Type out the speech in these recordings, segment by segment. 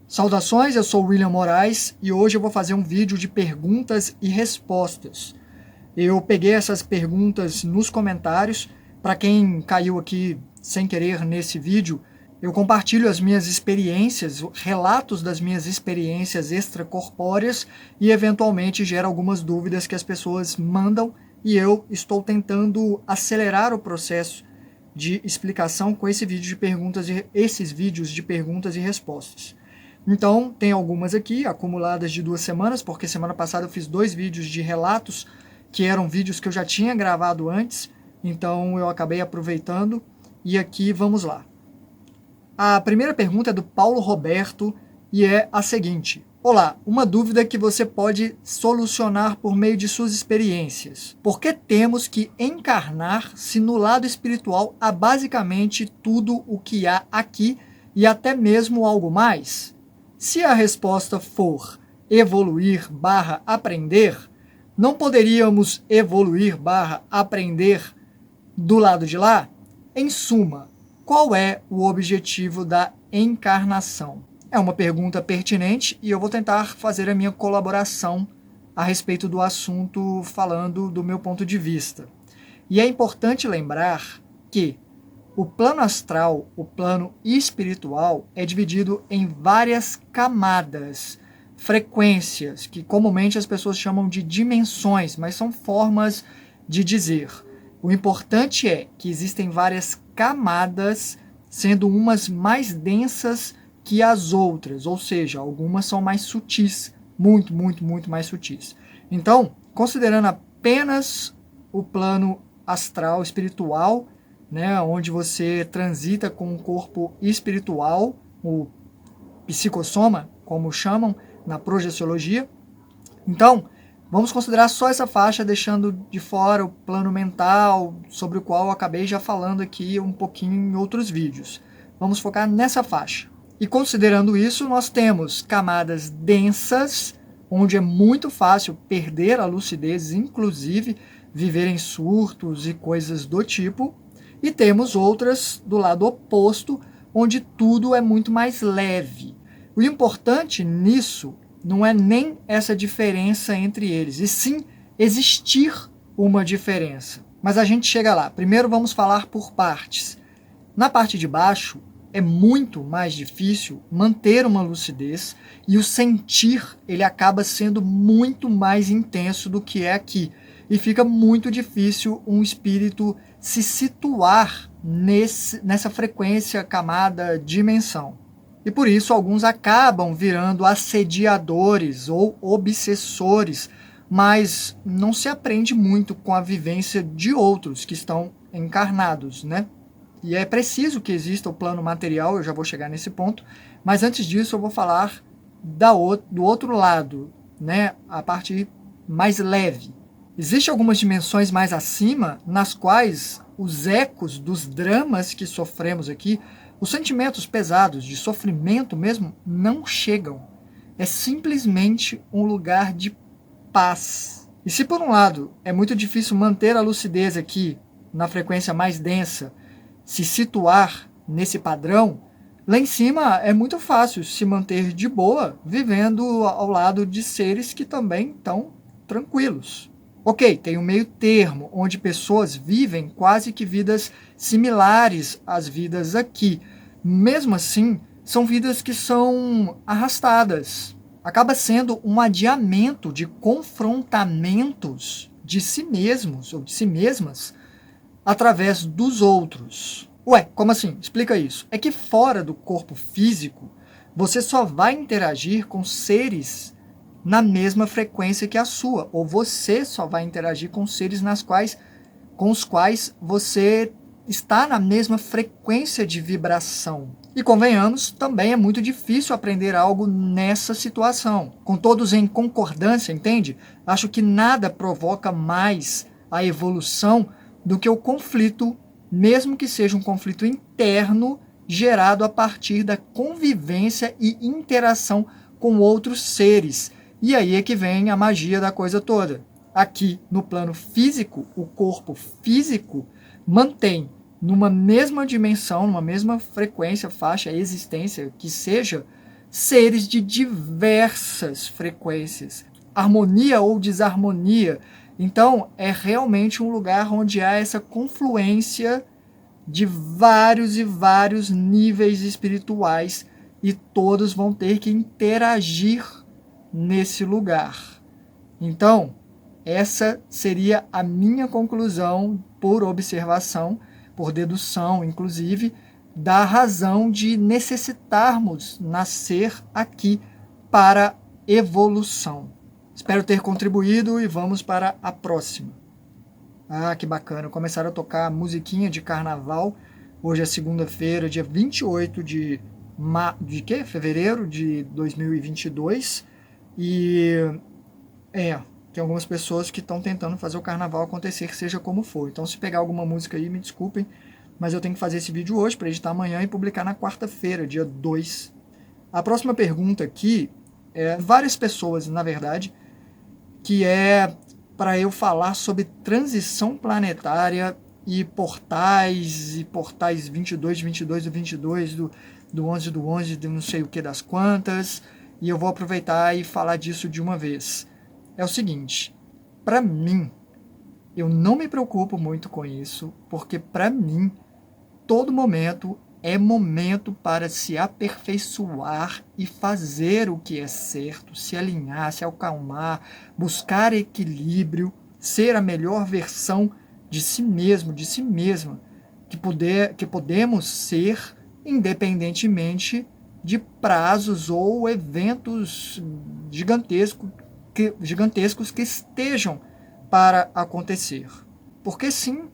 Saudações, eu sou o William Moraes e hoje eu vou fazer um vídeo de perguntas e respostas. Eu peguei essas perguntas nos comentários. Para quem caiu aqui sem querer nesse vídeo, eu compartilho as minhas experiências, relatos das minhas experiências extracorpóreas e eventualmente gera algumas dúvidas que as pessoas mandam e eu estou tentando acelerar o processo de explicação com esse vídeo de perguntas e esses vídeos de perguntas e respostas. Então, tem algumas aqui, acumuladas de 2 semanas, porque semana passada eu fiz 2 vídeos de relatos, que eram vídeos que eu já tinha gravado antes, então eu acabei aproveitando, e aqui vamos lá. A primeira pergunta é do Paulo Roberto, e é a seguinte: olá, uma dúvida que você pode solucionar por meio de suas experiências. Por que temos que encarnar se no lado espiritual há basicamente tudo o que há aqui, e até mesmo algo mais? Se a resposta for evoluir/aprender, não poderíamos evoluir/aprender do lado de lá? Em suma, qual é o objetivo da encarnação? É uma pergunta pertinente e eu vou tentar fazer a minha colaboração a respeito do assunto falando do meu ponto de vista. E é importante lembrar que o plano astral, o plano espiritual, é dividido em várias camadas, frequências, que comumente as pessoas chamam de dimensões, mas são formas de dizer. O importante é que existem várias camadas, sendo umas mais densas que as outras, ou seja, algumas são mais sutis, muito mais sutis. Então, considerando apenas o plano astral, espiritual, né, onde você transita com o corpo espiritual, o psicossoma, como chamam na projeciologia. Então, vamos considerar só essa faixa, deixando de fora o plano mental, sobre o qual eu acabei já falando aqui um pouquinho em outros vídeos. Vamos focar nessa faixa. E considerando isso, nós temos camadas densas, onde é muito fácil perder a lucidez, inclusive viver em surtos e coisas do tipo. E temos outras do lado oposto, onde tudo é muito mais leve. O importante nisso não é nem essa diferença entre eles, e sim existir uma diferença. Mas a gente chega lá. Primeiro vamos falar por partes. Na parte de baixo é muito mais difícil manter uma lucidez e o sentir ele acaba sendo muito mais intenso do que é aqui. E fica muito difícil um espírito se situar nessa frequência, camada, dimensão. E por isso alguns acabam virando assediadores ou obsessores, mas não se aprende muito com a vivência de outros que estão encarnados, né? E é preciso que exista o plano material, eu já vou chegar nesse ponto, mas antes disso eu vou falar do outro lado, né? A parte mais leve. Existem algumas dimensões mais acima, nas quais os ecos dos dramas que sofremos aqui, os sentimentos pesados de sofrimento mesmo, não chegam. É simplesmente um lugar de paz. E se por um lado é muito difícil manter a lucidez aqui, na frequência mais densa, se situar nesse padrão, lá em cima é muito fácil se manter de boa, vivendo ao lado de seres que também estão tranquilos. Ok, tem um meio termo, onde pessoas vivem quase que vidas similares às vidas aqui. Mesmo assim, são vidas que são arrastadas. Acaba sendo um adiamento de confrontamentos de si mesmos ou de si mesmas através dos outros. Ué, como assim? Explica isso. É que fora do corpo físico, você só vai interagir com seres na mesma frequência que a sua, ou você só vai interagir com seres com os quais você está na mesma frequência de vibração. E convenhamos, também é muito difícil aprender algo nessa situação. Com todos em concordância, entende? Acho que nada provoca mais a evolução do que o conflito, mesmo que seja um conflito interno gerado a partir da convivência e interação com outros seres. E aí é que vem a magia da coisa toda. Aqui, no plano físico, o corpo físico mantém numa mesma dimensão, numa mesma frequência, faixa, existência, que seja, seres de diversas frequências, harmonia ou desarmonia. Então, é realmente um lugar onde há essa confluência de vários e vários níveis espirituais e todos vão ter que interagir nesse lugar. Então, essa seria a minha conclusão por observação, por dedução, inclusive, da razão de necessitarmos nascer aqui para evolução. Espero ter contribuído e vamos para a próxima. Ah, que bacana. Começaram a tocar musiquinha de carnaval. Hoje é segunda-feira, dia 28 de fevereiro de 2022. E tem algumas pessoas que estão tentando fazer o carnaval acontecer, seja como for. Então, se pegar alguma música aí, me desculpem, mas eu tenho que fazer esse vídeo hoje para editar amanhã e publicar na quarta-feira, dia 2. A próxima pergunta aqui é várias pessoas, na verdade, que é para eu falar sobre transição planetária e portais 22 do 22, do 11 do 11, de não sei o que das quantas, e eu vou aproveitar e falar disso de uma vez. É o seguinte, para mim, eu não me preocupo muito com isso, porque para mim, todo momento é momento para se aperfeiçoar e fazer o que é certo, se alinhar, se acalmar, buscar equilíbrio, ser a melhor versão de si mesmo, de si mesma, que podemos ser independentemente de prazos ou eventos gigantescos que estejam para acontecer. Porque sim,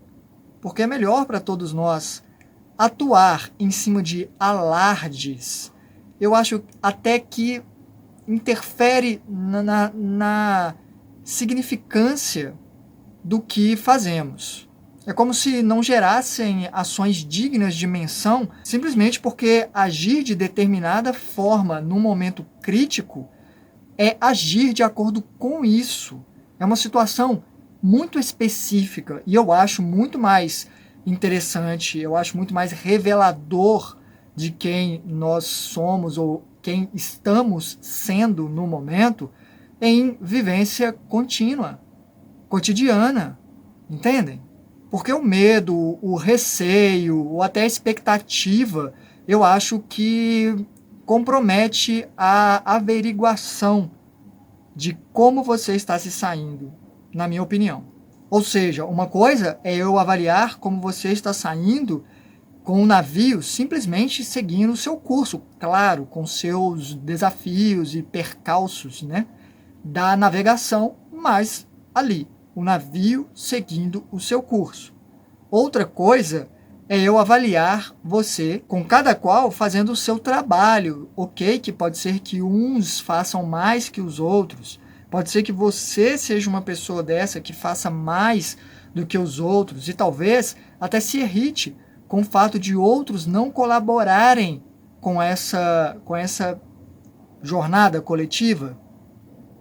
porque é melhor para todos nós atuar em cima de alardes. Eu acho até que interfere na significância do que fazemos. É como se não gerassem ações dignas de menção, simplesmente porque agir de determinada forma num momento crítico é agir de acordo com isso. É uma situação muito específica e eu acho muito mais interessante, eu acho muito mais revelador de quem nós somos ou quem estamos sendo no momento em vivência contínua, cotidiana, entendem? Porque o medo, o receio ou até a expectativa, eu acho que compromete a averiguação de como você está se saindo, na minha opinião. Ou seja, uma coisa é eu avaliar como você está saindo com o navio simplesmente seguindo o seu curso, claro, com seus desafios e percalços, né, da navegação, mas ali, o navio seguindo o seu curso. Outra coisa é eu avaliar você, com cada qual fazendo o seu trabalho, ok? Que pode ser que uns façam mais que os outros, pode ser que você seja uma pessoa dessa que faça mais do que os outros e talvez até se irrite com o fato de outros não colaborarem com essa jornada coletiva.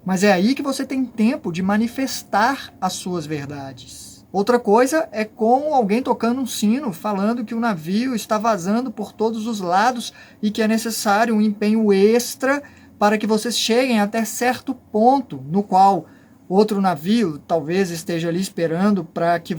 Mas é aí que você tem tempo de manifestar as suas verdades. Outra coisa é com alguém tocando um sino, falando que o navio está vazando por todos os lados e que é necessário um empenho extra para que vocês cheguem até certo ponto, no qual outro navio talvez esteja ali esperando para que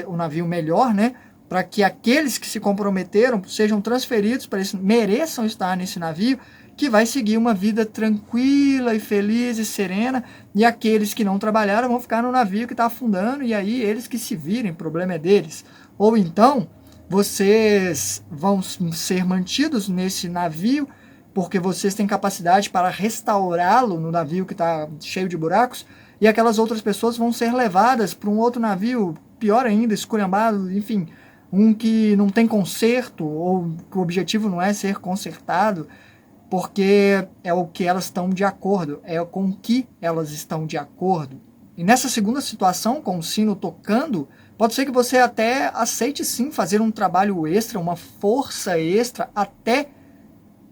o navio melhor, né? Para que aqueles que se comprometeram sejam transferidos para esse, mereçam estar nesse navio, que vai seguir uma vida tranquila e feliz e serena, e aqueles que não trabalharam vão ficar no navio que está afundando, e aí eles que se virem, o problema é deles. Ou então, vocês vão ser mantidos nesse navio, porque vocês têm capacidade para restaurá-lo no navio que está cheio de buracos, e aquelas outras pessoas vão ser levadas para um outro navio, pior ainda, esculhambado, enfim, um que não tem conserto, ou que o objetivo não é ser consertado, porque é o que elas estão de acordo, é com o que elas estão de acordo. E nessa segunda situação, com o sino tocando, pode ser que você até aceite sim fazer um trabalho extra, uma força extra, até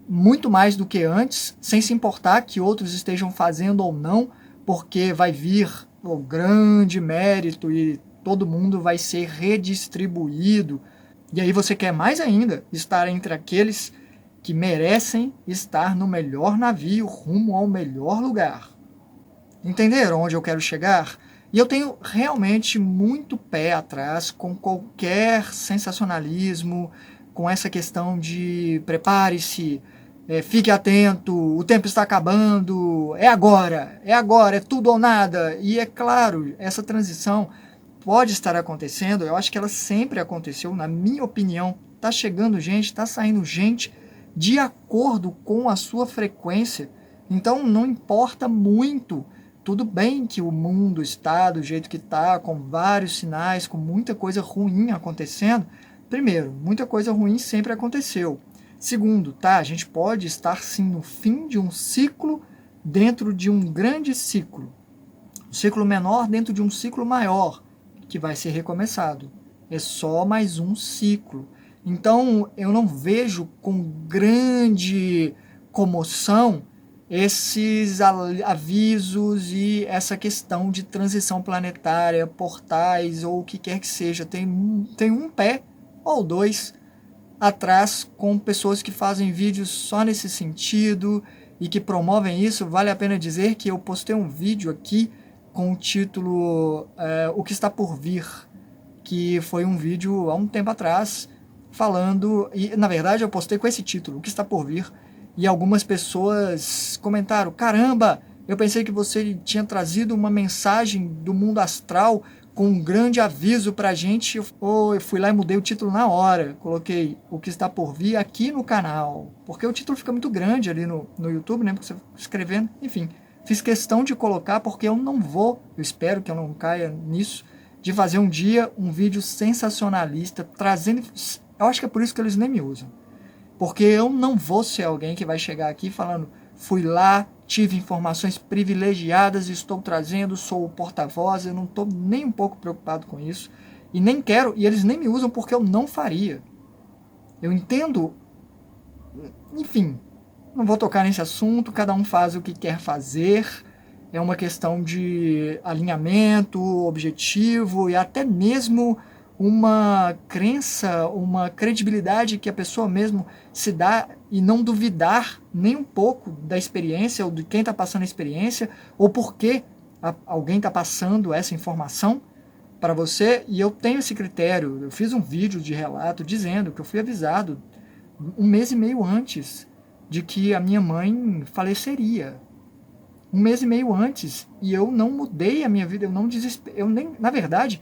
muito mais do que antes, sem se importar que outros estejam fazendo ou não, porque vai vir o grande mérito e todo mundo vai ser redistribuído. E aí você quer mais ainda estar entre aqueles que merecem estar no melhor navio rumo ao melhor lugar. Entenderam onde eu quero chegar? E eu tenho realmente muito pé atrás com qualquer sensacionalismo, com essa questão de prepare-se, fique atento, o tempo está acabando, é agora, é tudo ou nada. E é claro, essa transição pode estar acontecendo, eu acho que ela sempre aconteceu, na minha opinião. Está chegando gente, está saindo gente de acordo com a sua frequência. Então não importa muito. Tudo bem que o mundo está do jeito que está, com vários sinais, com muita coisa ruim acontecendo. Primeiro, muita coisa ruim sempre aconteceu. Segundo, tá, a gente pode estar sim no fim de um ciclo dentro de um grande ciclo. Um ciclo menor dentro de um ciclo maior, que vai ser recomeçado. É só mais um ciclo. Então, eu não vejo com grande comoção esses avisos e essa questão de transição planetária, portais ou o que quer que seja. Tem um pé ou dois atrás com pessoas que fazem vídeos só nesse sentido e que promovem isso. Vale a pena dizer que eu postei um vídeo aqui com o título O que está por vir, que foi um vídeo há um tempo atrás falando, e na verdade eu postei com esse título, O que está por vir, e algumas pessoas comentaram, caramba, eu pensei que você tinha trazido uma mensagem do mundo astral com um grande aviso pra gente. Eu fui lá e mudei o título na hora, coloquei O que está por vir aqui no canal, porque o título fica muito grande ali no YouTube, né, porque você escrevendo, enfim, fiz questão de colocar porque eu espero que eu não caia nisso, de fazer um dia um vídeo sensacionalista, trazendo, eu acho que é por isso que eles nem me usam, porque eu não vou ser alguém que vai chegar aqui falando, fui lá, tive informações privilegiadas, estou trazendo, sou o porta-voz, eu não estou nem um pouco preocupado com isso, e nem quero, e eles nem me usam porque eu não faria. Eu entendo, enfim, não vou tocar nesse assunto, cada um faz o que quer fazer, é uma questão de alinhamento, objetivo e até mesmo uma crença, uma credibilidade que a pessoa mesmo se dá e não duvidar nem um pouco da experiência ou de quem está passando a experiência ou por que alguém está passando essa informação para você. E eu tenho esse critério, eu fiz um vídeo de relato dizendo que eu fui avisado 1 mês e meio antes de que a minha mãe faleceria. 1 mês e meio antes, e eu não mudei a minha vida, eu não desesperei, na verdade,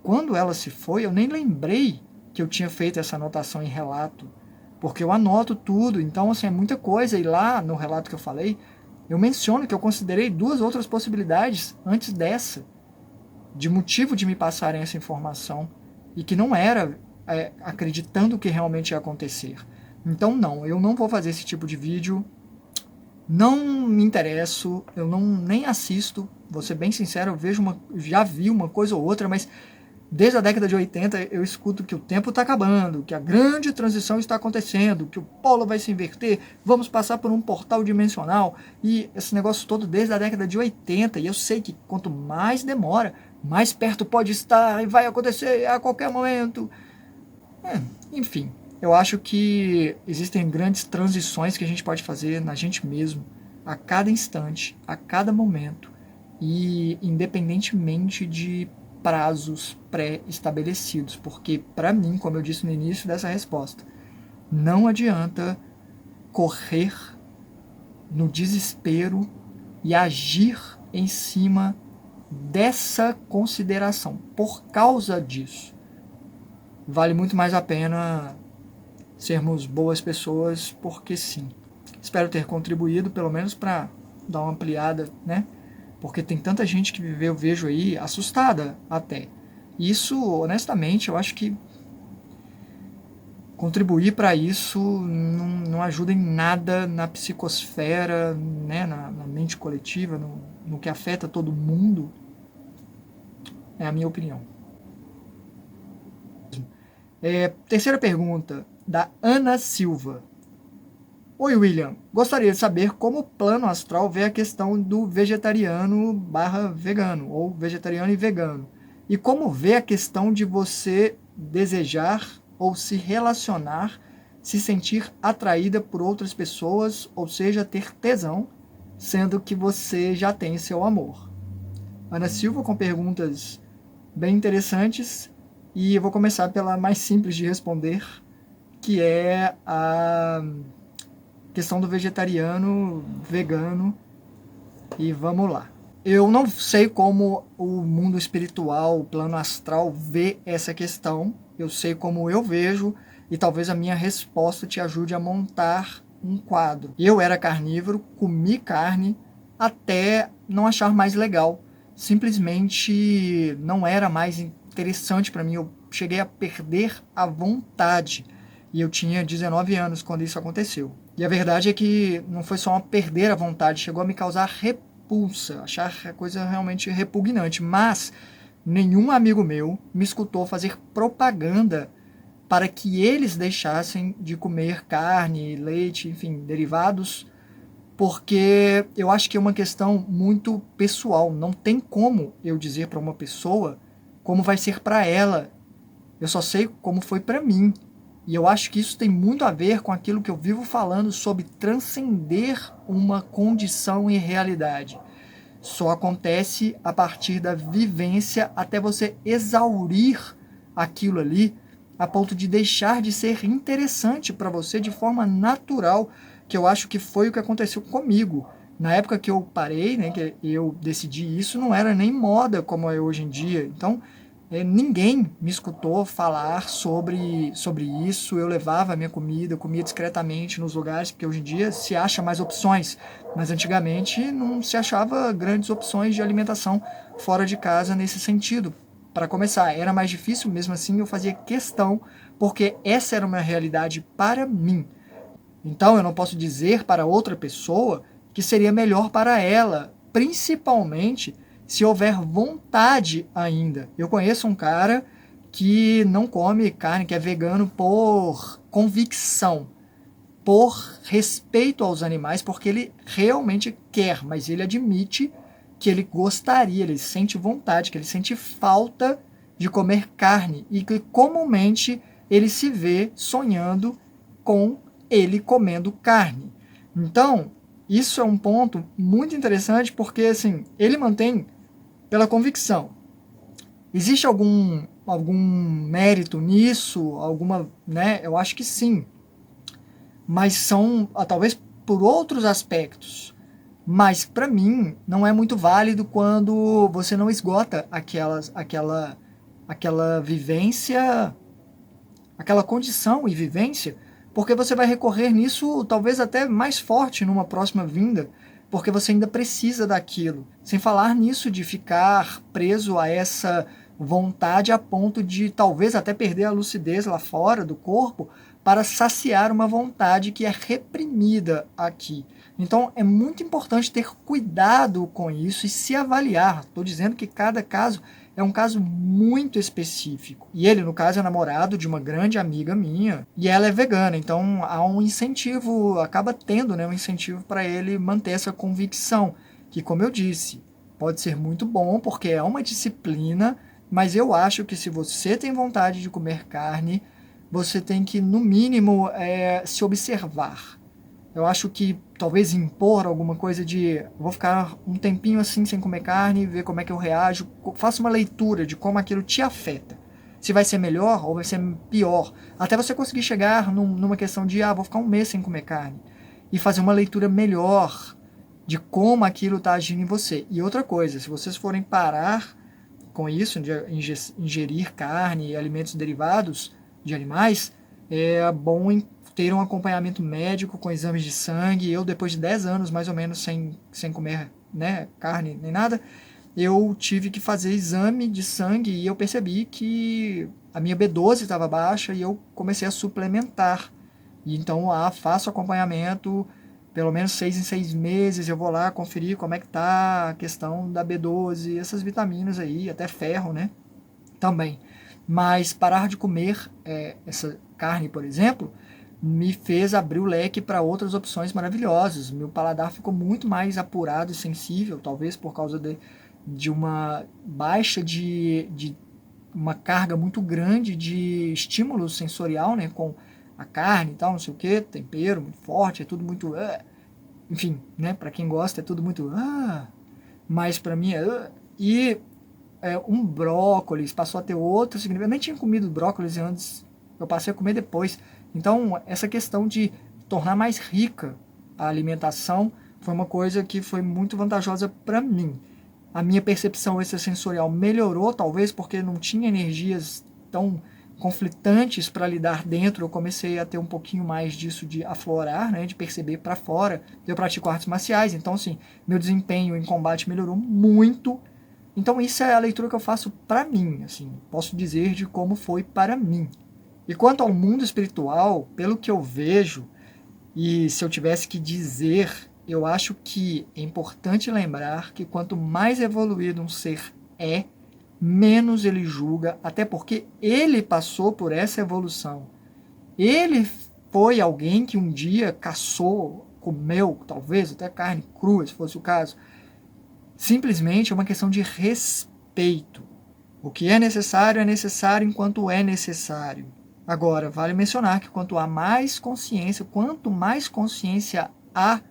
quando ela se foi, eu nem lembrei que eu tinha feito essa anotação em relato, porque eu anoto tudo, então assim, é muita coisa, e lá no relato que eu falei, eu menciono que eu considerei 2 outras possibilidades antes dessa, de motivo de me passarem essa informação, e que não era acreditando que realmente ia acontecer. Então não, eu não vou fazer esse tipo de vídeo, não me interesso, eu nem assisto, vou ser bem sincero, já vi uma coisa ou outra, mas desde a década de 80 eu escuto que o tempo está acabando, que a grande transição está acontecendo, que o polo vai se inverter, vamos passar por um portal dimensional, e esse negócio todo desde a década de 80, e eu sei que quanto mais demora, mais perto pode estar, e vai acontecer a qualquer momento. Enfim, eu acho que existem grandes transições que a gente pode fazer na gente mesmo, a cada instante, a cada momento, e independentemente de prazos pré-estabelecidos, porque para mim, como eu disse no início dessa resposta, não adianta correr no desespero e agir em cima dessa consideração. Por causa disso, vale muito mais a pena sermos boas pessoas, porque sim. Espero ter contribuído, pelo menos para dar uma ampliada, né? Porque tem tanta gente que eu vejo aí assustada até. Isso, honestamente, eu acho que contribuir para isso não ajuda em nada na psicosfera, né? na mente coletiva, no que afeta todo mundo. É a minha opinião. Terceira pergunta, da Ana Silva. Oi, William. Gostaria de saber como o plano astral vê a questão do vegetariano/vegano, ou vegetariano e vegano. E como vê a questão de você desejar ou se relacionar se sentir atraída por outras pessoas, ou seja, ter tesão, sendo que você já tem seu amor? Ana Silva com perguntas bem interessantes, e eu vou começar pela mais simples de responder, que é a questão do vegetariano, vegano, e vamos lá. Eu não sei como o mundo espiritual, o plano astral vê essa questão, eu sei como eu vejo, e talvez a minha resposta te ajude a montar um quadro. Eu era carnívoro, comi carne até não achar mais legal. Simplesmente não era mais interessante para mim. Eu cheguei a perder a vontade. E eu tinha 19 anos quando isso aconteceu. E a verdade é que não foi só uma perder a vontade, chegou a me causar repulsa, achar a coisa realmente repugnante. Mas nenhum amigo meu me escutou fazer propaganda para que eles deixassem de comer carne, leite, enfim, derivados, porque eu acho que é uma questão muito pessoal. Não tem como eu dizer para uma pessoa como vai ser para ela. Eu só sei como foi para mim. E eu acho que isso tem muito a ver com aquilo que eu vivo falando sobre transcender uma condição e realidade. Só acontece a partir da vivência até você exaurir aquilo ali a ponto de deixar de ser interessante para você de forma natural, que eu acho que foi o que aconteceu comigo. Na época que eu parei, né, que eu decidi isso, não era nem moda como é hoje em dia. Então, ninguém me escutou falar sobre isso. Eu levava a minha comida, eu comia discretamente nos lugares, porque hoje em dia se acha mais opções, mas antigamente não se achava grandes opções de alimentação fora de casa nesse sentido. Para começar, era mais difícil, mesmo assim eu fazia questão, porque essa era uma realidade para mim. Então eu não posso dizer para outra pessoa que seria melhor para ela, principalmente se houver vontade ainda. Eu conheço um cara que não come carne, que é vegano por convicção, por respeito aos animais, porque ele realmente quer, mas ele admite que ele gostaria, ele sente vontade, que ele sente falta de comer carne e que comumente ele se vê sonhando com ele comendo carne. Então, isso é um ponto muito interessante porque assim, ele mantém pela convicção. Existe algum mérito nisso? Alguma, né? Eu acho que sim. Mas são talvez por outros aspectos. Mas para mim não é muito válido quando você não esgota aquela vivência, aquela condição e vivência, porque você vai recorrer nisso talvez até mais forte numa próxima vinda, porque você ainda precisa daquilo. Sem falar nisso de ficar preso a essa vontade a ponto de talvez até perder a lucidez lá fora do corpo para saciar uma vontade que é reprimida aqui. Então é muito importante ter cuidado com isso e se avaliar. Estou dizendo que cada caso é um caso muito específico. E ele, no caso, é namorado de uma grande amiga minha e ela é vegana. Então há um incentivo, acaba tendo, né, um incentivo para ele manter essa convicção, que, como eu disse, pode ser muito bom porque é uma disciplina, mas eu acho que se você tem vontade de comer carne, você tem que, no mínimo, se observar. Eu acho que talvez impor alguma coisa de vou ficar um tempinho assim sem comer carne, ver como é que eu reajo, faça uma leitura de como aquilo te afeta. Se vai ser melhor ou vai ser pior. Até você conseguir chegar numa questão de vou ficar um mês sem comer carne. E fazer uma leitura melhor de como aquilo está agindo em você. E outra coisa, se vocês forem parar com isso, de ingerir carne e alimentos derivados de animais, é bom ter um acompanhamento médico com exames de sangue. Eu, depois de 10 anos, mais ou menos, sem comer, né, carne nem nada, eu tive que fazer exame de sangue e eu percebi que a minha B12 estava baixa e eu comecei a suplementar. E então, faço acompanhamento, pelo menos 6 em 6 meses, eu vou lá conferir como é que tá a questão da B12, essas vitaminas aí, até ferro, né, também. Mas parar de comer essa carne, por exemplo, me fez abrir o leque para outras opções maravilhosas. Meu paladar ficou muito mais apurado e sensível, talvez por causa de uma baixa de uma carga muito grande de estímulo sensorial, né, com a carne e tal, não sei o que, tempero muito forte, é tudo muito... enfim, né, para quem gosta é tudo muito... mas para mim é... E um brócolis passou a ter outro significado. Eu nem tinha comido brócolis antes, eu passei a comer depois. Então, essa questão de tornar mais rica a alimentação foi uma coisa que foi muito vantajosa para mim. A minha percepção extrasensorial melhorou, talvez porque não tinha energias tão conflitantes para lidar dentro. Eu comecei a ter um pouquinho mais disso de aflorar, né, de perceber para fora. Eu pratico artes marciais, então assim, meu desempenho em combate melhorou muito. Então isso é a leitura que eu faço para mim, assim, posso dizer de como foi para mim. E quanto ao mundo espiritual, pelo que eu vejo, e se eu tivesse que dizer, eu acho que é importante lembrar que quanto mais evoluído um ser é, menos ele julga, até porque ele passou por essa evolução. Ele foi alguém que um dia caçou, comeu, talvez até carne crua, se fosse o caso. Simplesmente é uma questão de respeito. O que é necessário enquanto é necessário. Agora, vale mencionar que quanto mais consciência há,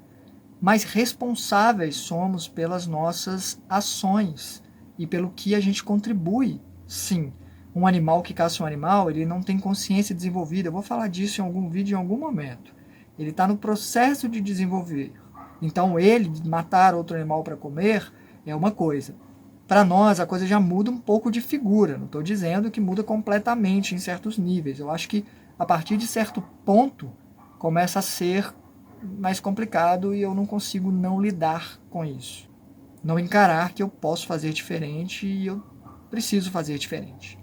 mais responsáveis somos pelas nossas ações e pelo que a gente contribui. Sim, um animal que caça um animal, ele não tem consciência desenvolvida. Eu vou falar disso em algum vídeo em algum momento. Ele está no processo de desenvolver. Então, ele matar outro animal para comer é uma coisa. Para nós, a coisa já muda um pouco de figura. Não estou dizendo que muda completamente em certos níveis. Eu acho que, a partir de certo ponto, começa a ser mais complicado e eu não consigo não lidar com isso. Não encarar que eu posso fazer diferente e eu preciso fazer diferente.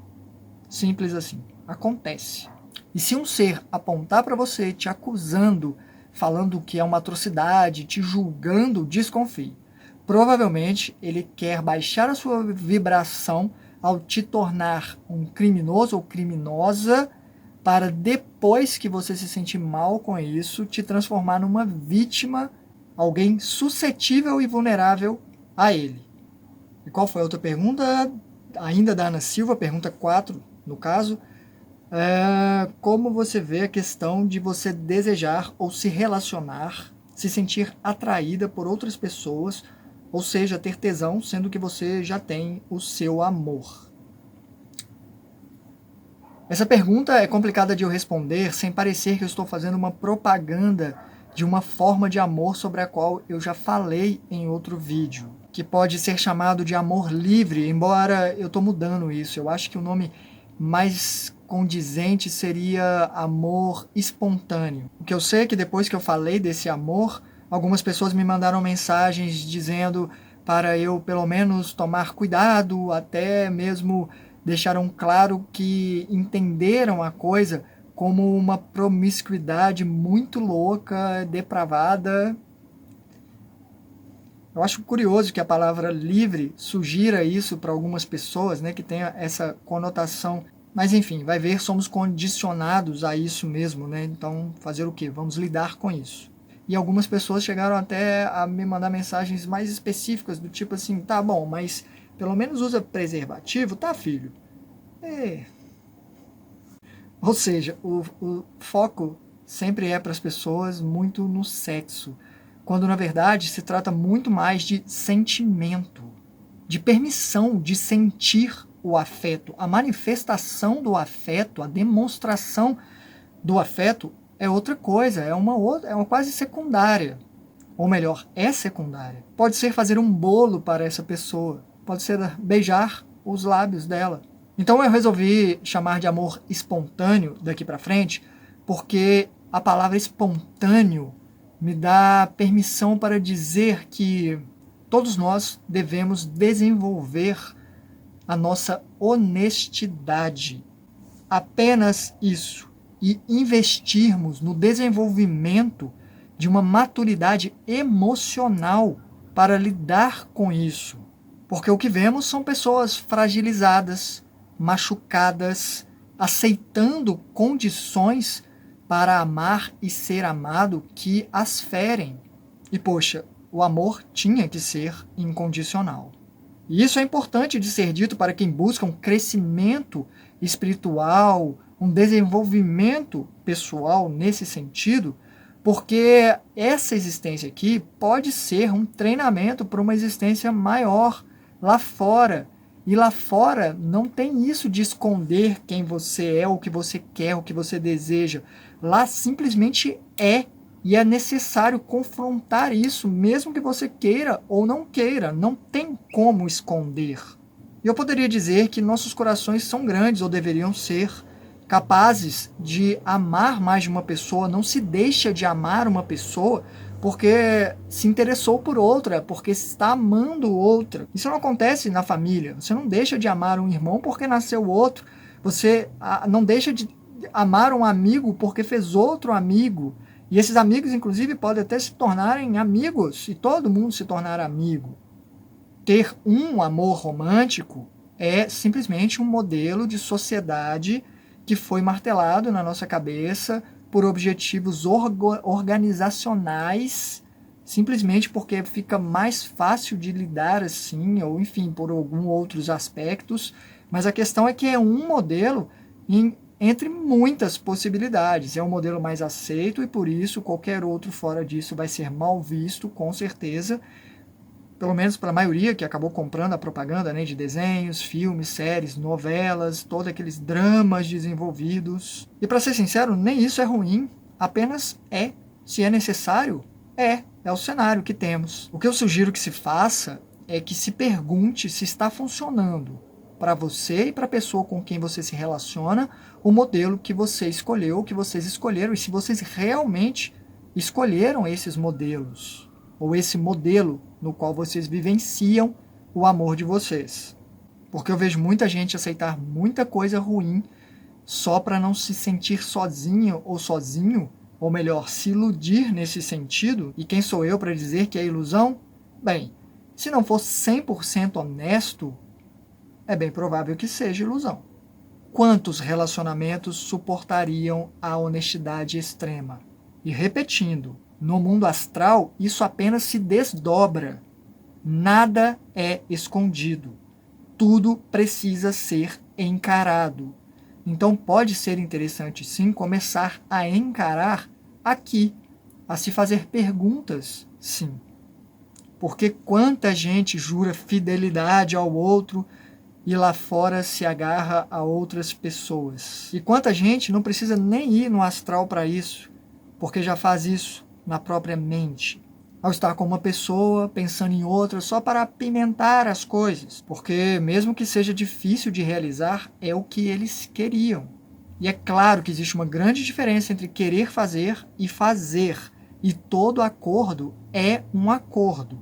Simples assim. Acontece. E se um ser apontar para você, te acusando, falando que é uma atrocidade, te julgando, desconfie. Provavelmente ele quer baixar a sua vibração ao te tornar um criminoso ou criminosa, para depois que você se sentir mal com isso, te transformar numa vítima, alguém suscetível e vulnerável a ele. E qual foi a outra pergunta? Ainda da Ana Silva, pergunta 4, no caso. Como você vê a questão de você desejar ou se relacionar, se sentir atraída por outras pessoas, ou seja, ter tesão, sendo que você já tem o seu amor? Essa pergunta é complicada de eu responder sem parecer que eu estou fazendo uma propaganda de uma forma de amor sobre a qual eu já falei em outro vídeo, que pode ser chamado de amor livre, embora eu estou mudando isso. Eu acho que o nome mais condizente seria amor espontâneo. O que eu sei é que depois que eu falei desse amor, algumas pessoas me mandaram mensagens dizendo para eu pelo menos tomar cuidado, até mesmo deixaram claro que entenderam a coisa como uma promiscuidade muito louca, depravada. Eu acho curioso que a palavra livre sugira isso para algumas pessoas, né, que tenha essa conotação. Mas enfim, vai ver, somos condicionados a isso mesmo, né? Então, fazer o quê? Vamos lidar com isso. E algumas pessoas chegaram até a me mandar mensagens mais específicas, do tipo assim, tá bom, mas pelo menos usa preservativo, tá, filho? Ou seja, o foco sempre é para as pessoas muito no sexo, quando na verdade se trata muito mais de sentimento, de permissão de sentir o afeto. A manifestação do afeto, a demonstração do afeto é outra coisa, é uma quase secundária. Ou melhor, é secundária. Pode ser fazer um bolo para essa pessoa, pode ser beijar os lábios dela. Então eu resolvi chamar de amor espontâneo daqui para frente, porque a palavra espontâneo me dá permissão para dizer que todos nós devemos desenvolver a nossa honestidade. Apenas isso. E investirmos no desenvolvimento de uma maturidade emocional para lidar com isso. Porque o que vemos são pessoas fragilizadas, machucadas, aceitando condições para amar e ser amado que as ferem. E poxa, o amor tinha que ser incondicional. E isso é importante de ser dito para quem busca um crescimento espiritual, um desenvolvimento pessoal nesse sentido, porque essa existência aqui pode ser um treinamento para uma existência maior lá fora. E lá fora não tem isso de esconder quem você é, o que você quer, o que você deseja. Lá simplesmente é. E é necessário confrontar isso, mesmo que você queira ou não queira. Não tem como esconder. E eu poderia dizer que nossos corações são grandes, ou deveriam ser, capazes de amar mais de uma pessoa. Não se deixa de amar uma pessoa porque se interessou por outra, porque está amando outra. Isso não acontece na família. Você não deixa de amar um irmão porque nasceu outro. Você não deixa de amar um amigo porque fez outro amigo. E esses amigos, inclusive, podem até se tornarem amigos, e todo mundo se tornar amigo. Ter um amor romântico é simplesmente um modelo de sociedade que foi martelado na nossa cabeça por objetivos organizacionais, simplesmente porque fica mais fácil de lidar assim, ou enfim, por alguns outros aspectos. Mas a questão é que é um modelo entre muitas possibilidades. É um modelo mais aceito e por isso qualquer outro fora disso vai ser mal visto, com certeza. Pelo menos para a maioria que acabou comprando a propaganda, né, de desenhos, filmes, séries, novelas, todos aqueles dramas desenvolvidos. E para ser sincero, nem isso é ruim, apenas é. Se é necessário, é o cenário que temos. O que eu sugiro que se faça é que se pergunte se está funcionando para você e para a pessoa com quem você se relaciona o modelo que você escolheu, que vocês escolheram, e se vocês realmente escolheram esses modelos, ou esse modelo no qual vocês vivenciam o amor de vocês. Porque eu vejo muita gente aceitar muita coisa ruim só para não se sentir sozinho ou sozinho, ou melhor, se iludir nesse sentido. E quem sou eu para dizer que é ilusão? Bem, se não for 100% honesto, é bem provável que seja ilusão. Quantos relacionamentos suportariam a honestidade extrema? E repetindo, no mundo astral, isso apenas se desdobra. Nada é escondido. Tudo precisa ser encarado. Então pode ser interessante sim começar a encarar aqui, a se fazer perguntas, sim. Porque quanta gente jura fidelidade ao outro e lá fora se agarra a outras pessoas. E quanta gente não precisa nem ir no astral para isso, porque já faz isso na própria mente, ao estar com uma pessoa, pensando em outra, só para apimentar as coisas, porque mesmo que seja difícil de realizar, é o que eles queriam. E é claro que existe uma grande diferença entre querer fazer e fazer, e todo acordo é um acordo.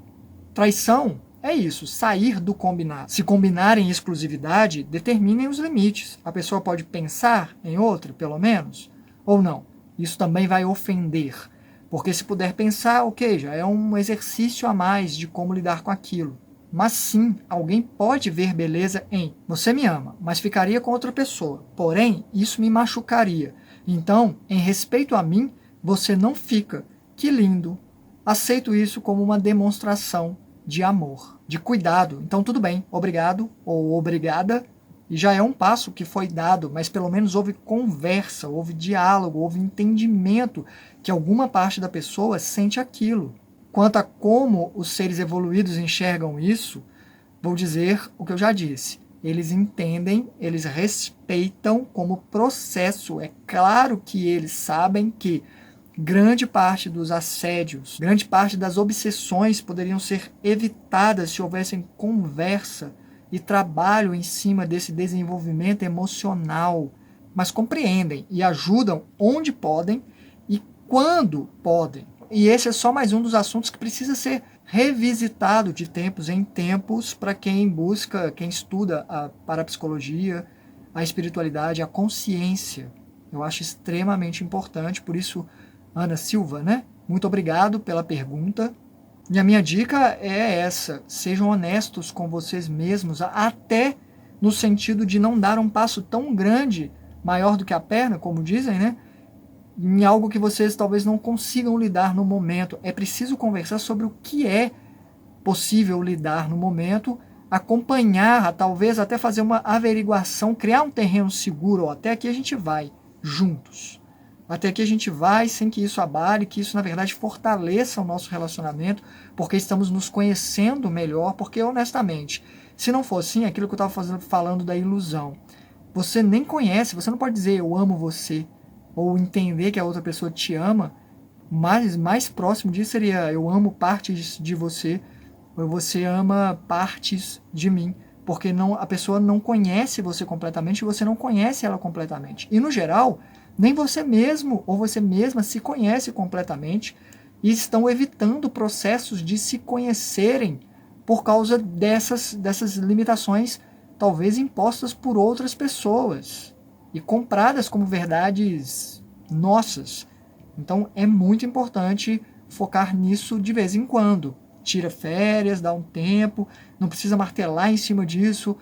Traição é isso, sair do combinado. Se combinar em exclusividade, determinem os limites. A pessoa pode pensar em outra, pelo menos, ou não. Isso também vai ofender. Porque se puder pensar, ok, já é um exercício a mais de como lidar com aquilo. Mas sim, alguém pode ver beleza em você me ama, mas ficaria com outra pessoa. Porém, isso me machucaria. Então, em respeito a mim, você não fica. Que lindo. Aceito isso como uma demonstração de amor, de cuidado. Então tudo bem, obrigado ou obrigada. E já é um passo que foi dado, mas pelo menos houve conversa, houve diálogo, houve entendimento que alguma parte da pessoa sente aquilo. Quanto a como os seres evoluídos enxergam isso, vou dizer o que eu já disse. Eles entendem, eles respeitam como processo. É claro que eles sabem que grande parte dos assédios, grande parte das obsessões poderiam ser evitadas se houvessem conversa e trabalho em cima desse desenvolvimento emocional, mas compreendem e ajudam onde podem e quando podem. E esse é só mais um dos assuntos que precisa ser revisitado de tempos em tempos para quem busca, quem estuda a parapsicologia, a espiritualidade, a consciência. Eu acho extremamente importante, por isso, Ana Silva, né? Muito obrigado pela pergunta. E a minha dica é essa: sejam honestos com vocês mesmos, até no sentido de não dar um passo tão grande, maior do que a perna, como dizem, né? Em algo que vocês talvez não consigam lidar no momento. É preciso conversar sobre o que é possível lidar no momento, acompanhar, talvez até fazer uma averiguação, criar um terreno seguro. Ó, até aqui a gente vai juntos. Até aqui a gente vai sem que isso abale, que isso, na verdade, fortaleça o nosso relacionamento, porque estamos nos conhecendo melhor, porque, honestamente, se não for assim, aquilo que eu estava falando da ilusão, você nem conhece, você não pode dizer eu amo você, ou entender que a outra pessoa te ama, mas mais próximo disso seria eu amo partes de você, ou você ama partes de mim, porque não, a pessoa não conhece você completamente e você não conhece ela completamente. E, no geral, nem você mesmo ou você mesma se conhece completamente e estão evitando processos de se conhecerem por causa dessas limitações, talvez impostas por outras pessoas e compradas como verdades nossas. Então é muito importante focar nisso de vez em quando. Tira férias, dá um tempo, não precisa martelar em cima disso,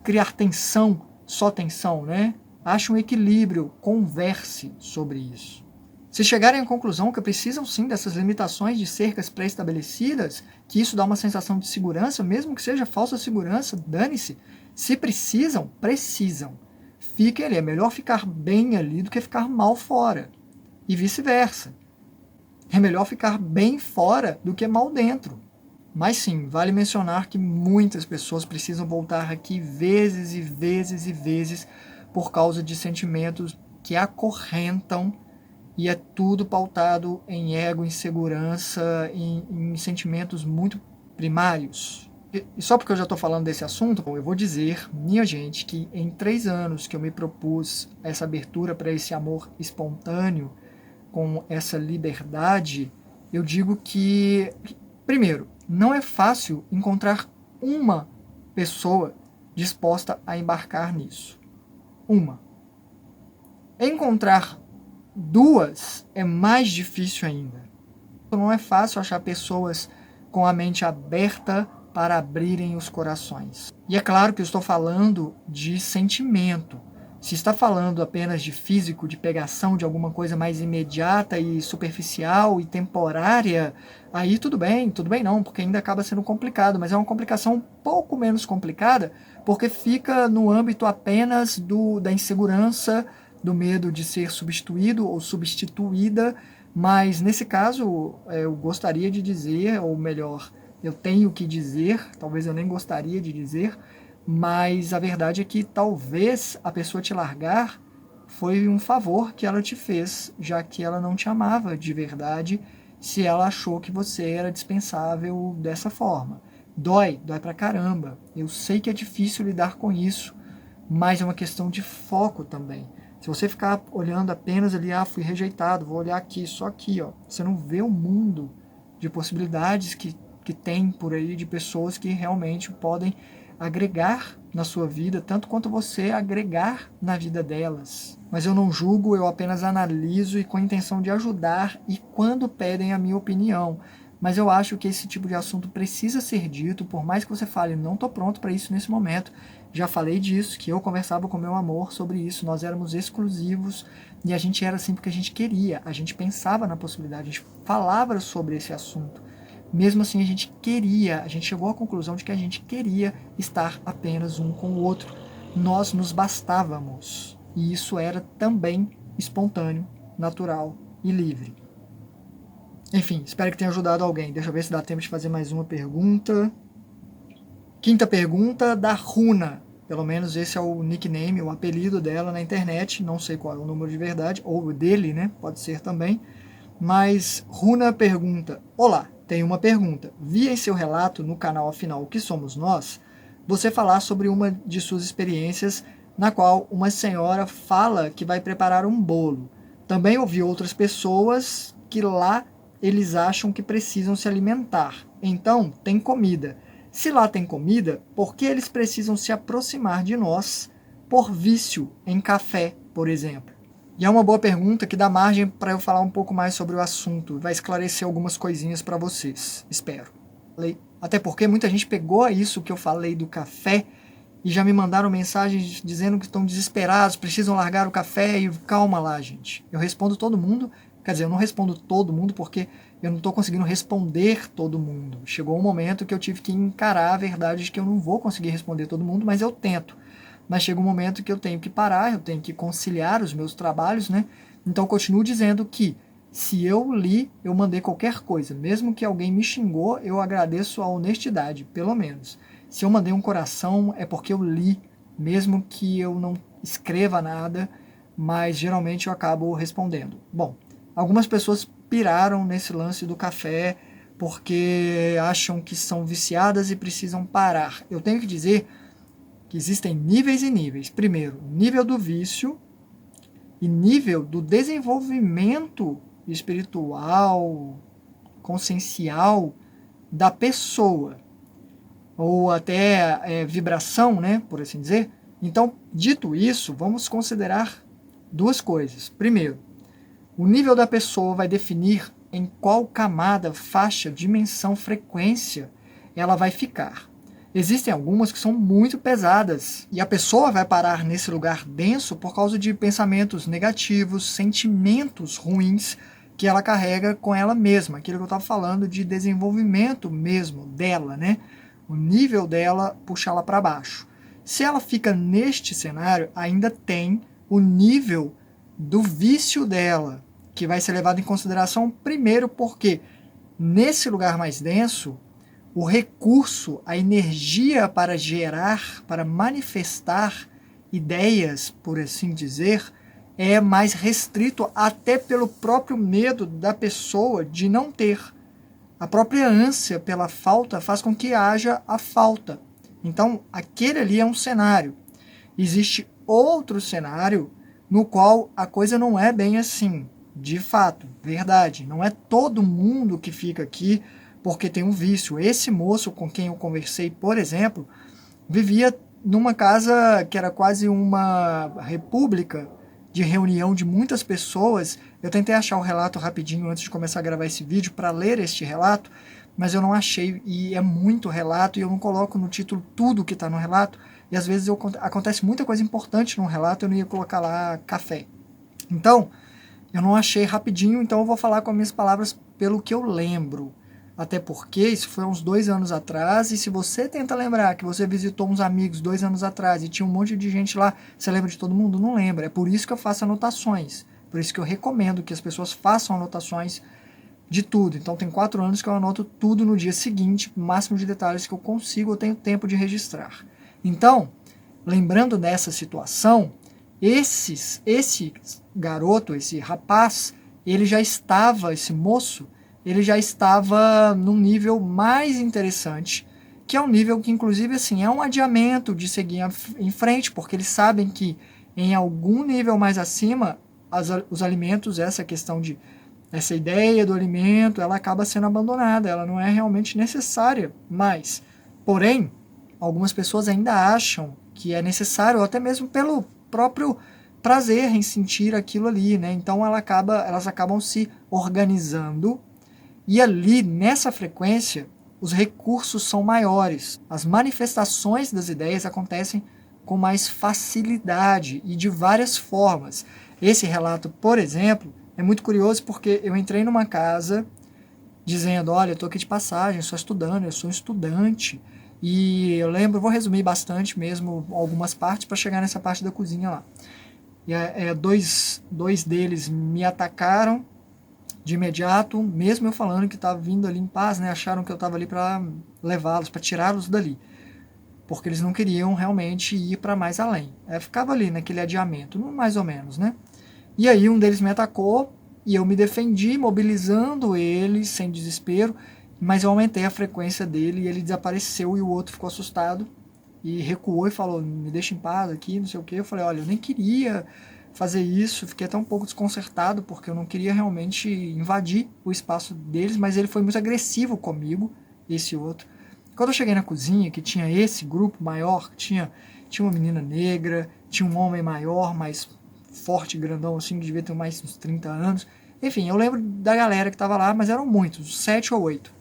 criar tensão, só tensão, né? Ache um equilíbrio, converse sobre isso. Se chegarem à conclusão que precisam sim dessas limitações de cercas pré-estabelecidas, que isso dá uma sensação de segurança, mesmo que seja falsa segurança, dane-se. Se precisam, precisam. Fiquem ali, é melhor ficar bem ali do que ficar mal fora. E vice-versa. É melhor ficar bem fora do que mal dentro. Mas sim, vale mencionar que muitas pessoas precisam voltar aqui vezes e vezes e vezes por causa de sentimentos que acorrentam, e é tudo pautado em ego, insegurança, em sentimentos muito primários. E só porque eu já estou falando desse assunto, eu vou dizer, minha gente, que em 3 anos que eu me propus essa abertura para esse amor espontâneo, com essa liberdade, eu digo que, primeiro, não é fácil encontrar uma pessoa disposta a embarcar nisso. Uma. Encontrar 2 é mais difícil ainda. Não é fácil achar pessoas com a mente aberta para abrirem os corações. E é claro que eu estou falando de sentimento. Se está falando apenas de físico, de pegação, de alguma coisa mais imediata e superficial e temporária, aí tudo bem não, porque ainda acaba sendo complicado, mas é uma complicação um pouco menos complicada, porque fica no âmbito apenas da insegurança, do medo de ser substituído ou substituída, mas nesse caso eu gostaria de dizer, ou melhor, eu tenho que dizer, talvez eu nem gostaria de dizer, mas a verdade é que talvez a pessoa te largar foi um favor que ela te fez, já que ela não te amava de verdade, se ela achou que você era dispensável dessa forma. Dói pra caramba. Eu sei que é difícil lidar com isso, mas é uma questão de foco também. Se você ficar olhando apenas ali, fui rejeitado, vou olhar aqui, só aqui, ó, você não vê o mundo de possibilidades que tem por aí de pessoas que realmente podem agregar na sua vida, tanto quanto você agregar na vida delas. Mas eu não julgo, eu apenas analiso e com a intenção de ajudar e quando pedem a minha opinião. Mas eu acho que esse tipo de assunto precisa ser dito, por mais que você fale, não estou pronto para isso nesse momento. Já falei disso, que eu conversava com meu amor sobre isso, nós éramos exclusivos e a gente era assim porque a gente queria, a gente pensava na possibilidade, a gente falava sobre esse assunto. Mesmo assim, a gente chegou à conclusão de que a gente queria estar apenas um com o outro. Nós nos bastávamos. E isso era também espontâneo, natural e livre. Enfim, espero que tenha ajudado alguém. Deixa eu ver se dá tempo de fazer mais uma pergunta. 5ª pergunta da Runa. Pelo menos esse é o nickname, o apelido dela na internet. Não sei qual é o número de verdade, ou dele, né? Pode ser também. Mas Runa pergunta: olá, tenho uma pergunta. Vi em seu relato no canal Afinal o que Somos Nós, você falar sobre uma de suas experiências na qual uma senhora fala que vai preparar um bolo. Também ouvi outras pessoas que lá eles acham que precisam se alimentar. Então, tem comida. Se lá tem comida, por que eles precisam se aproximar de nós por vício em café, por exemplo? E é uma boa pergunta que dá margem para eu falar um pouco mais sobre o assunto. Vai esclarecer algumas coisinhas para vocês, espero. Até porque muita gente pegou isso que eu falei do café e já me mandaram mensagens dizendo que estão desesperados, precisam largar o café e calma lá, gente. Eu respondo todo mundo, quer dizer, eu não respondo todo mundo porque eu não estou conseguindo responder todo mundo. Chegou um momento que eu tive que encarar a verdade de que eu não vou conseguir responder todo mundo, mas eu tento. Mas chega um momento que eu tenho que parar, eu tenho que conciliar os meus trabalhos, né? Então eu continuo dizendo que se eu li, eu mandei qualquer coisa. Mesmo que alguém me xingou, eu agradeço a honestidade, pelo menos. Se eu mandei um coração, é porque eu li, mesmo que eu não escreva nada, mas geralmente eu acabo respondendo. Bom, algumas pessoas piraram nesse lance do café porque acham que são viciadas e precisam parar. Eu tenho que dizer que existem níveis e níveis. Primeiro, nível do vício e nível do desenvolvimento espiritual, consciencial da pessoa, ou até vibração, né, por assim dizer. Então, dito isso, vamos considerar duas coisas. Primeiro, o nível da pessoa vai definir em qual camada, faixa, dimensão, frequência ela vai ficar. Existem algumas que são muito pesadas e a pessoa vai parar nesse lugar denso por causa de pensamentos negativos, sentimentos ruins que ela carrega com ela mesma. Aquilo que eu estava falando de desenvolvimento mesmo dela, né? O nível dela puxa ela para baixo. Se ela fica neste cenário, ainda tem o nível do vício dela, que vai ser levado em consideração primeiro porque nesse lugar mais denso, o recurso, a energia para gerar, para manifestar ideias, por assim dizer, é mais restrito até pelo próprio medo da pessoa de não ter. A própria ânsia pela falta faz com que haja a falta. Então, aquele ali é um cenário. Existe outro cenário no qual a coisa não é bem assim. De fato, verdade. Não é todo mundo que fica aqui porque tem um vício. Esse moço com quem eu conversei, por exemplo, vivia numa casa que era quase uma república de reunião de muitas pessoas. Eu tentei achar o relato rapidinho antes de começar a gravar esse vídeo para ler este relato, mas eu não achei, e é muito relato, e eu não coloco no título tudo que está no relato, e às vezes acontece muita coisa importante no relato, eu não ia colocar lá café. Então, eu não achei rapidinho, então eu vou falar com as minhas palavras pelo que eu lembro. Até porque isso foi uns 2 anos atrás, e se você tenta lembrar que você visitou uns amigos 2 anos atrás e tinha um monte de gente lá, você lembra de todo mundo? Não lembra. É por isso que eu faço anotações. Por isso que eu recomendo que as pessoas façam anotações de tudo. Então tem 4 anos que eu anoto tudo no dia seguinte, o máximo de detalhes que eu consigo, eu tenho tempo de registrar. Então, lembrando dessa situação, esse garoto, esse rapaz, esse moço, ele já estava num nível mais interessante, que é um nível que, inclusive, assim, é um adiamento de seguir em frente, porque eles sabem que em algum nível mais acima, os alimentos, essa ideia do alimento, ela acaba sendo abandonada, ela não é realmente necessária mais. Porém, algumas pessoas ainda acham que é necessário, ou até mesmo pelo próprio prazer em sentir aquilo ali, né? Então elas acabam se organizando, e ali, nessa frequência, os recursos são maiores. As manifestações das ideias acontecem com mais facilidade e de várias formas. Esse relato, por exemplo, é muito curioso porque eu entrei numa casa dizendo, olha, eu estou aqui de passagem, sou estudando, eu sou um estudante. E eu lembro, vou resumir bastante mesmo algumas partes para chegar nessa parte da cozinha lá. E dois deles me atacaram de imediato, mesmo eu falando que estava vindo ali em paz, né? Acharam que eu estava ali para levá-los, para tirá-los dali. Porque eles não queriam realmente ir para mais além. Ficava ali naquele adiamento, mais ou menos, né? E aí um deles me atacou e eu me defendi, mobilizando ele sem desespero, mas eu aumentei a frequência dele e ele desapareceu e o outro ficou assustado e recuou e falou, me deixa em paz aqui, não sei o que. Eu falei, olha, eu nem queria fazer isso, fiquei até um pouco desconcertado porque eu não queria realmente invadir o espaço deles, mas ele foi muito agressivo comigo, esse outro. Quando eu cheguei na cozinha, que tinha esse grupo maior, tinha uma menina negra, tinha um homem maior, mais forte, grandão, assim, que devia ter mais uns 30 anos. Enfim, eu lembro da galera que estava lá, mas eram muitos, 7 ou 8.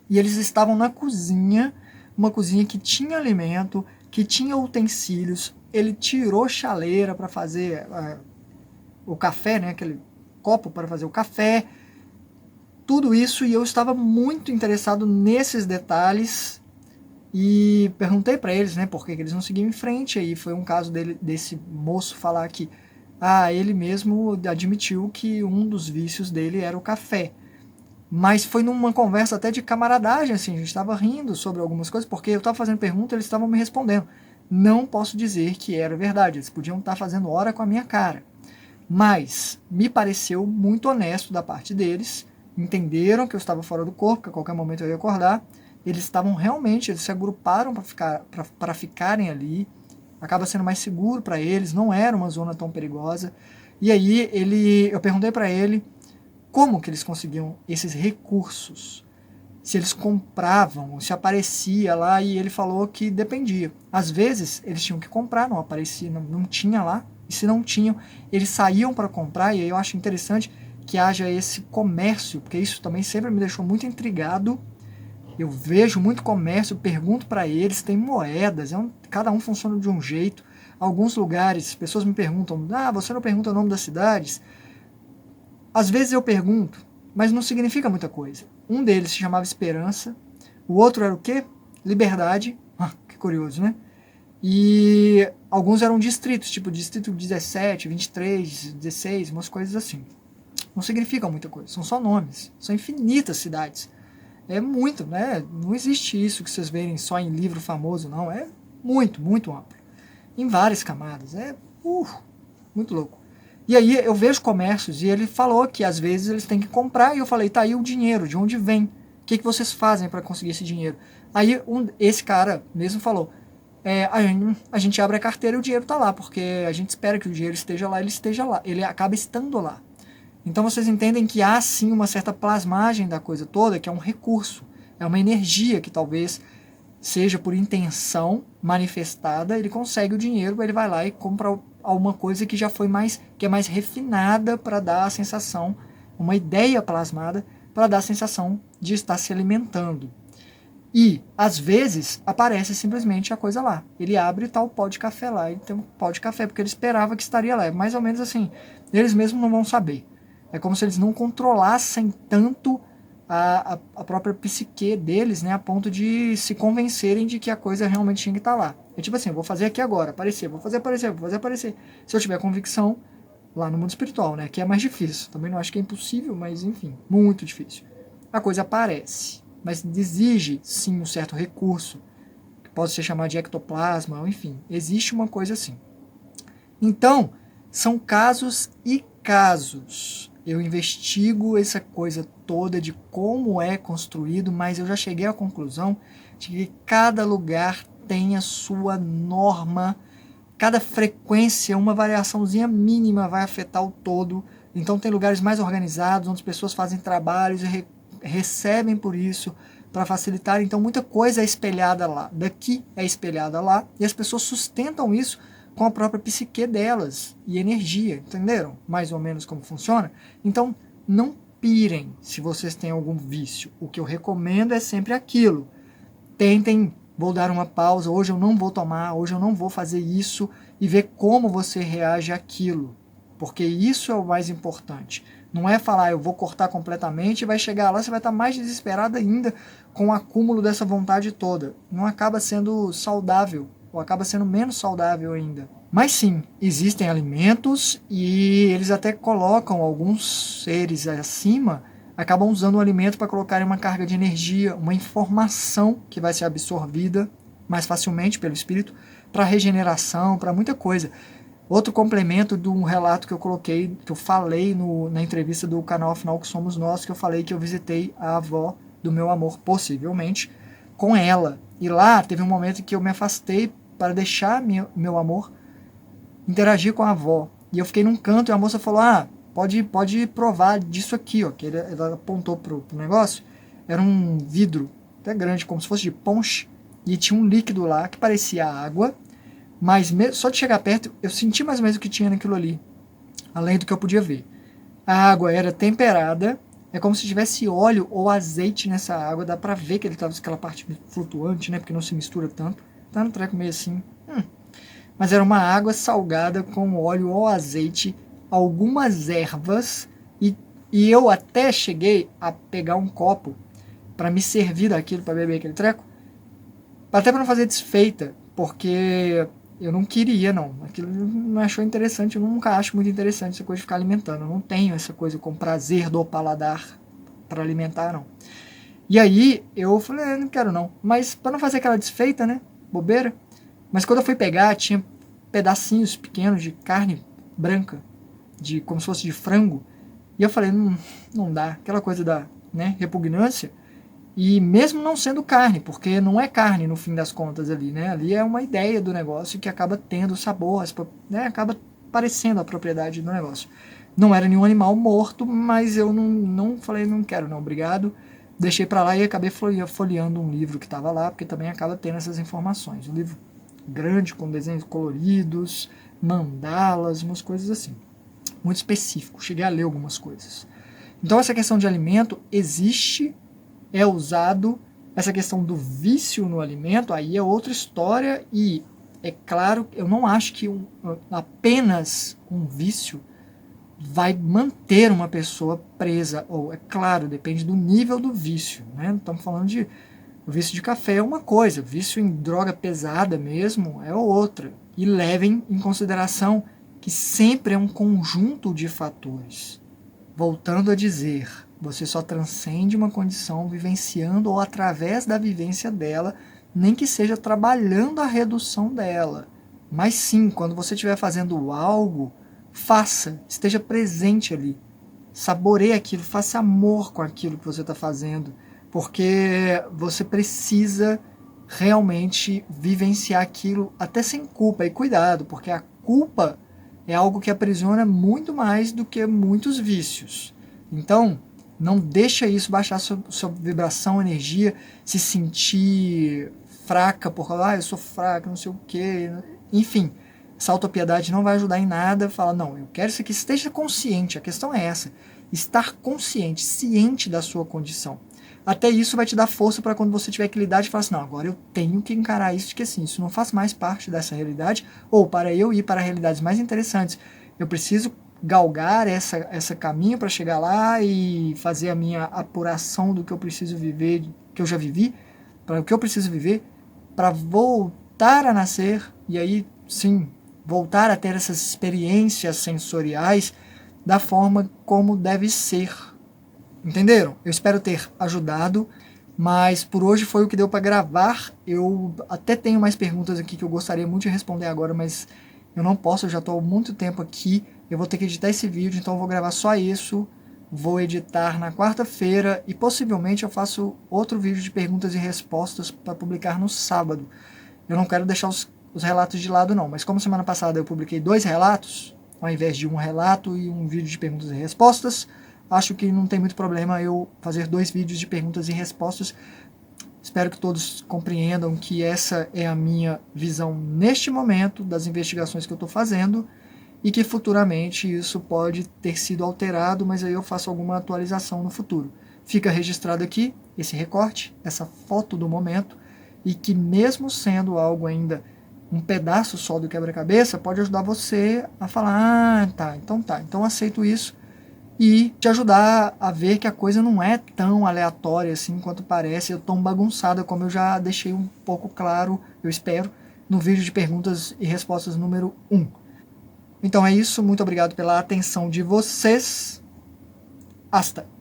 E eles estavam na cozinha, uma cozinha que tinha alimento, que tinha utensílios. Ele tirou chaleira para fazer o café, né, aquele copo para fazer o café. tudo isso e eu estava muito interessado nesses detalhes e perguntei para eles, né, por que eles não seguiam em frente. Aí foi um caso desse moço falar que ele mesmo admitiu que um dos vícios dele era o café. Mas foi numa conversa até de camaradagem, assim, a gente estava rindo sobre algumas coisas, porque eu estava fazendo pergunta e eles estavam me respondendo. Não posso dizer que era verdade, eles podiam estar fazendo hora com a minha cara. Mas me pareceu muito honesto da parte deles, entenderam que eu estava fora do corpo, que a qualquer momento eu ia acordar, eles estavam realmente, eles se agruparam para ficarem ali, acaba sendo mais seguro para eles, não era uma zona tão perigosa. E aí eu perguntei para ele como que eles conseguiam esses recursos, se eles compravam, se aparecia lá, e ele falou que dependia. Às vezes eles tinham que comprar, não aparecia, não tinha lá, e se não tinham, eles saíam para comprar, e aí eu acho interessante que haja esse comércio, porque isso também sempre me deixou muito intrigado. Eu vejo muito comércio, pergunto para eles, tem moedas, cada um funciona de um jeito. Alguns lugares, pessoas me perguntam, você não pergunta o nome das cidades? Às vezes eu pergunto, mas não significa muita coisa. Um deles se chamava Esperança, o outro era o quê? Liberdade, que curioso, né? E alguns eram distritos, tipo distrito 17, 23, 16, umas coisas assim. Não significa muita coisa, são só nomes, são infinitas cidades. É muito, né? Não existe isso que vocês verem só em livro famoso, não. É muito, muito amplo. Em várias camadas. Muito louco. E aí eu vejo comércios e ele falou que às vezes eles têm que comprar e eu falei, tá aí o dinheiro, de onde vem? O que vocês fazem para conseguir esse dinheiro? Aí esse cara mesmo falou, a gente abre a carteira e o dinheiro tá lá, porque a gente espera que o dinheiro esteja lá, ele acaba estando lá. Então vocês entendem que há sim uma certa plasmagem da coisa toda, que é um recurso, é uma energia que talvez seja por intenção manifestada, ele consegue o dinheiro, ele vai lá e compra alguma coisa que já foi que é mais refinada para dar a sensação, uma ideia plasmada para dar a sensação de estar se alimentando. E, às vezes, aparece simplesmente a coisa lá. Ele abre e tá o pó de café lá, e tem um pó de café, porque ele esperava que estaria lá. É mais ou menos assim, eles mesmos não vão saber. É como se eles não controlassem tanto a própria psique deles, né, a ponto de se convencerem de que a coisa realmente tinha que estar lá. É tipo assim, vou fazer aqui agora, aparecer, vou fazer aparecer, vou fazer aparecer. Se eu tiver convicção, lá no mundo espiritual, né, que é mais difícil. Também não acho que é impossível, mas enfim, muito difícil. A coisa aparece, mas exige sim um certo recurso, que pode ser chamado de ectoplasma, enfim, existe uma coisa assim. Então, são casos e casos. Eu investigo essa coisa toda de como é construído, mas eu já cheguei à conclusão de que cada lugar tem a sua norma, cada frequência, uma variaçãozinha mínima vai afetar o todo. Então tem lugares mais organizados, onde as pessoas fazem trabalhos e recebem por isso, para facilitar. Então muita coisa é espelhada lá, daqui é espelhada lá, e as pessoas sustentam isso com a própria psique delas e energia, entenderam? Mais ou menos como funciona? Então, não pirem se vocês têm algum vício. O que eu recomendo é sempre aquilo. Tentem, vou dar uma pausa, hoje eu não vou tomar, hoje eu não vou fazer isso, e ver como você reage àquilo. Porque isso é o mais importante. Não é falar, eu vou cortar completamente, e vai chegar lá, você vai estar mais desesperado ainda com o acúmulo dessa vontade toda. Não acaba sendo saudável, ou acaba sendo menos saudável ainda. Mas sim, existem alimentos e eles até colocam alguns seres acima, acabam usando o alimento para colocarem uma carga de energia, uma informação que vai ser absorvida mais facilmente pelo espírito para regeneração, para muita coisa. Outro complemento de um relato que eu coloquei, que eu falei na entrevista do canal Afinal Que Somos Nós, que eu falei que eu visitei a avó do meu amor, possivelmente, com ela. E lá teve um momento em que eu me afastei para deixar meu amor interagir com a avó. E eu fiquei num canto e a moça falou, pode provar disso aqui, ó. Que ela apontou pro negócio. Era um vidro até grande, como se fosse de ponche, e tinha um líquido lá que parecia água, mas só de chegar perto eu senti mais ou menos o que tinha naquilo ali, além do que eu podia ver. A água era temperada, é como se tivesse óleo ou azeite nessa água, dá pra ver que ele tava com aquela parte flutuante, né, porque não se mistura tanto. Tá no treco meio assim. Mas era uma água salgada com óleo ou azeite, algumas ervas e E eu até cheguei a pegar um copo para me servir daquilo, para beber aquele treco, até para não fazer desfeita, porque eu não queria, não. Aquilo não achou interessante, eu nunca acho muito interessante essa coisa de ficar alimentando. Eu não tenho essa coisa com prazer do paladar para alimentar, não. E aí eu falei, não quero não. Mas para não fazer aquela desfeita, né? Bobeira. Mas quando eu fui pegar, tinha pedacinhos pequenos de carne branca, de como se fosse de frango. E eu falei, não dá. Aquela coisa da, né, repugnância. E mesmo não sendo carne, porque não é carne no fim das contas ali, né? Ali é uma ideia do negócio que acaba tendo sabor, né? Acaba parecendo a propriedade do negócio. Não era nenhum animal morto, mas eu não falei, não quero não, obrigado. Deixei para lá e acabei folheando um livro que estava lá, porque também acaba tendo essas informações. Um livro grande, com desenhos coloridos, mandalas, umas coisas assim. Muito específico, cheguei a ler algumas coisas. Então essa questão de alimento existe, é usado. Essa questão do vício no alimento, aí é outra história, e é claro, eu não acho que apenas um vício vai manter uma pessoa presa, ou é claro, depende do nível do vício, né? Estamos falando de o vício de café é uma coisa, vício em droga pesada mesmo é outra. E levem em consideração que sempre é um conjunto de fatores. Voltando a dizer, você só transcende uma condição vivenciando ou através da vivência dela, nem que seja trabalhando a redução dela. Mas sim, quando você estiver fazendo algo, faça, esteja presente ali. Saboreie aquilo, faça amor com aquilo que você está fazendo, porque você precisa realmente vivenciar aquilo até sem culpa. E cuidado, porque a culpa é algo que aprisiona muito mais do que muitos vícios. Então, não deixa isso baixar sua vibração, energia, se sentir fraca, porque eu sou fraca, não sei o quê. Enfim, essa autopiedade não vai ajudar em nada. Fala, não, eu quero isso aqui, esteja consciente, a questão é essa. Estar consciente, ciente da sua condição. Até isso vai te dar força para quando você tiver que lidar e falar assim, não, agora eu tenho que encarar isso, que assim, isso não faz mais parte dessa realidade, ou para eu ir para realidades mais interessantes, eu preciso galgar essa caminho para chegar lá e fazer a minha apuração do que eu preciso viver, que eu já vivi, para o que eu preciso viver, para voltar a nascer, e aí sim, voltar a ter essas experiências sensoriais da forma como deve ser. Entenderam? Eu espero ter ajudado, mas por hoje foi o que deu para gravar. Eu até tenho mais perguntas aqui que eu gostaria muito de responder agora, mas eu não posso, eu já estou há muito tempo aqui. Eu vou ter que editar esse vídeo, então eu vou gravar só isso. Vou editar na quarta-feira e possivelmente eu faço outro vídeo de perguntas e respostas para publicar no sábado. Eu não quero deixar os relatos de lado não, mas como semana passada eu publiquei 2 relatos, ao invés de um relato e um vídeo de perguntas e respostas, acho que não tem muito problema eu fazer 2 vídeos de perguntas e respostas. Espero que todos compreendam que essa é a minha visão neste momento das investigações que eu estou fazendo e que futuramente isso pode ter sido alterado, mas aí eu faço alguma atualização no futuro. Fica registrado aqui esse recorte, essa foto do momento, e que mesmo sendo algo ainda um pedaço só do quebra-cabeça, pode ajudar você a falar, então aceito isso, e te ajudar a ver que a coisa não é tão aleatória assim quanto parece, ou tão bagunçada como eu já deixei um pouco claro, eu espero, no vídeo de perguntas e respostas número 1. Então é isso, muito obrigado pela atenção de vocês. Hasta!